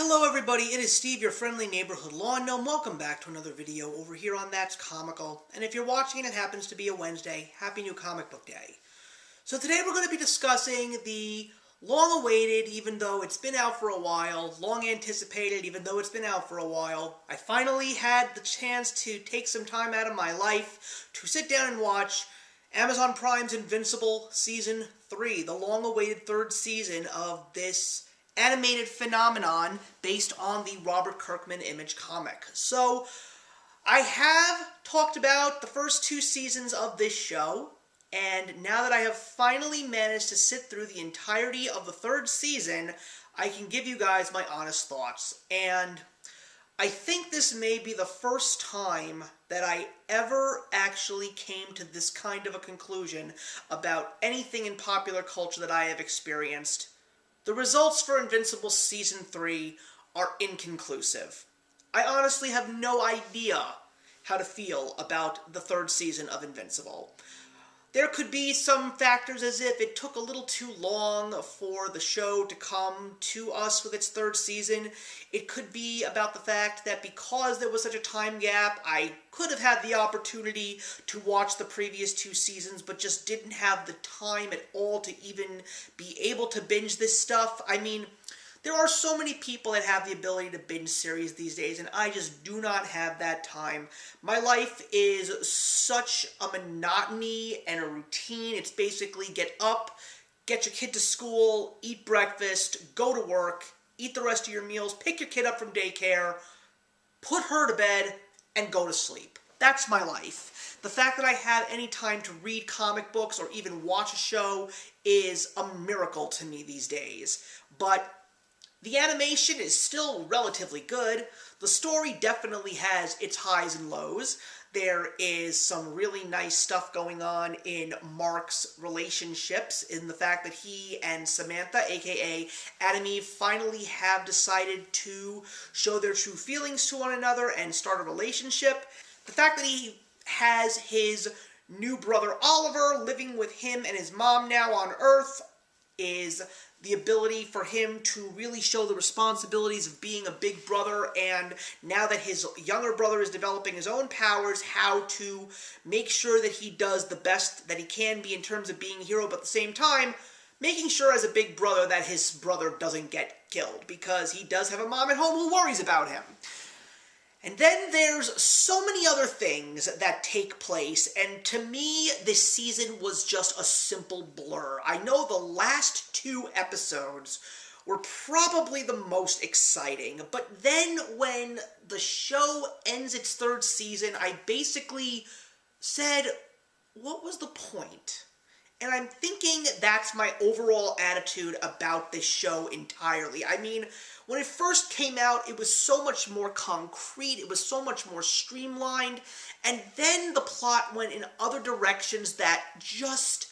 Hello everybody, it is Steve, your friendly neighborhood lawn gnome. Welcome back to another video over here on That's Comical. And if you're watching and it happens to be a Wednesday, happy new comic book day. So today we're going to be discussing the long-awaited, even though it's been out for a while, long-anticipated, even though it's been out for a while. I finally had the chance to take some time out of my life to sit down and watch Amazon Prime's Invincible Season 3, the long-awaited third season of this animated phenomenon based on the Robert Kirkman Image comic. So, I have talked about the first two seasons of this show, and now that I have finally managed to sit through the entirety of the third season, I can give you guys my honest thoughts. And I think this may be the first time that I ever actually came to this kind of a conclusion about anything in popular culture that I have experienced. The results for Invincible Season 3 are inconclusive. I honestly have no idea how to feel about the third season of Invincible. There could be some factors as if it took a little too long for the show to come to us with its third season. It could be about the fact that because there was such a time gap, I could have had the opportunity to watch the previous two seasons, but just didn't have the time at all to even be able to binge this stuff. I mean, there are so many people that have the ability to binge series these days, and I just do not have that time. My life is such a monotony and a routine. It's basically get up, get your kid to school, eat breakfast, go to work, eat the rest of your meals, pick your kid up from daycare, put her to bed, and go to sleep. That's my life. The fact that I have any time to read comic books or even watch a show is a miracle to me these days. But the animation is still relatively good. The story definitely has its highs and lows. There is some really nice stuff going on in Mark's relationships, in the fact that he and Samantha, aka Adam Eve, finally have decided to show their true feelings to one another and start a relationship. The fact that he has his new brother Oliver living with him and his mom now on Earth is the ability for him to really show the responsibilities of being a big brother, and now that his younger brother is developing his own powers, how to make sure that he does the best that he can be in terms of being a hero, but at the same time, making sure as a big brother that his brother doesn't get killed, because he does have a mom at home who worries about him. And then there's so many other things that take place, and to me, this season was just a simple blur. I know the last two episodes were probably the most exciting, but then when the show ends its third season, I basically said, what was the point? And I'm thinking that's my overall attitude about this show entirely. I mean, when it first came out, it was so much more concrete, it was so much more streamlined, and then the plot went in other directions that just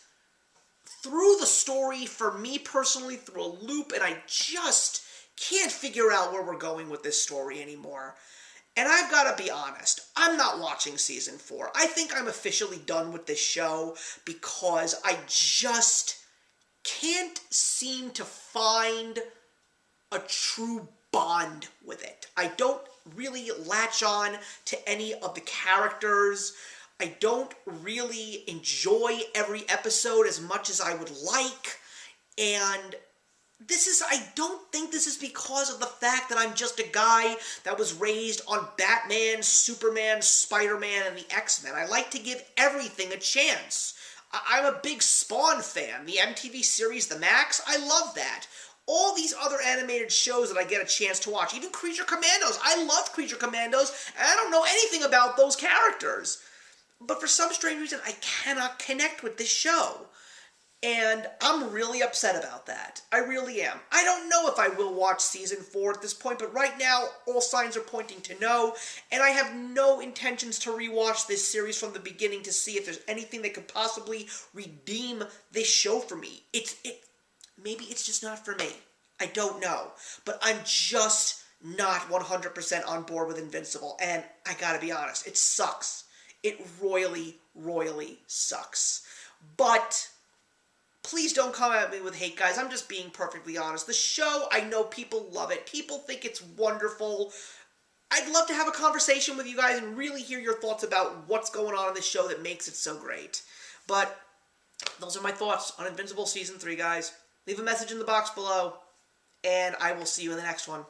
threw the story, for me personally, through a loop, and I just can't figure out where we're going with this story anymore. And I've got to be honest, I'm not watching Season 4. I think I'm officially done with this show because I just can't seem to find a true bond with it. I don't really latch on to any of the characters. I don't really enjoy every episode as much as I would like. And I don't think this is because of the fact that I'm just a guy that was raised on Batman, Superman, Spider-Man, and the X-Men. I like to give everything a chance. I'm a big Spawn fan. The MTV series The Max, I love that. All these other animated shows that I get a chance to watch, even Creature Commandos. I love Creature Commandos, and I don't know anything about those characters. But for some strange reason, I cannot connect with this show. And I'm really upset about that. I really am. I don't know if I will watch Season 4 at this point, but right now, all signs are pointing to no, and I have no intentions to rewatch this series from the beginning to see if there's anything that could possibly redeem this show for me. Maybe it's just not for me. I don't know. But I'm just not 100% on board with Invincible, and I gotta be honest, it sucks. It royally, royally sucks. But Please don't come at me with hate, guys. I'm just being perfectly honest. The show, I know people love it. People think it's wonderful. I'd love to have a conversation with you guys and really hear your thoughts about what's going on in this show that makes it so great. But those are my thoughts on Invincible Season 3, guys. Leave a message in the box below, and I will see you in the next one.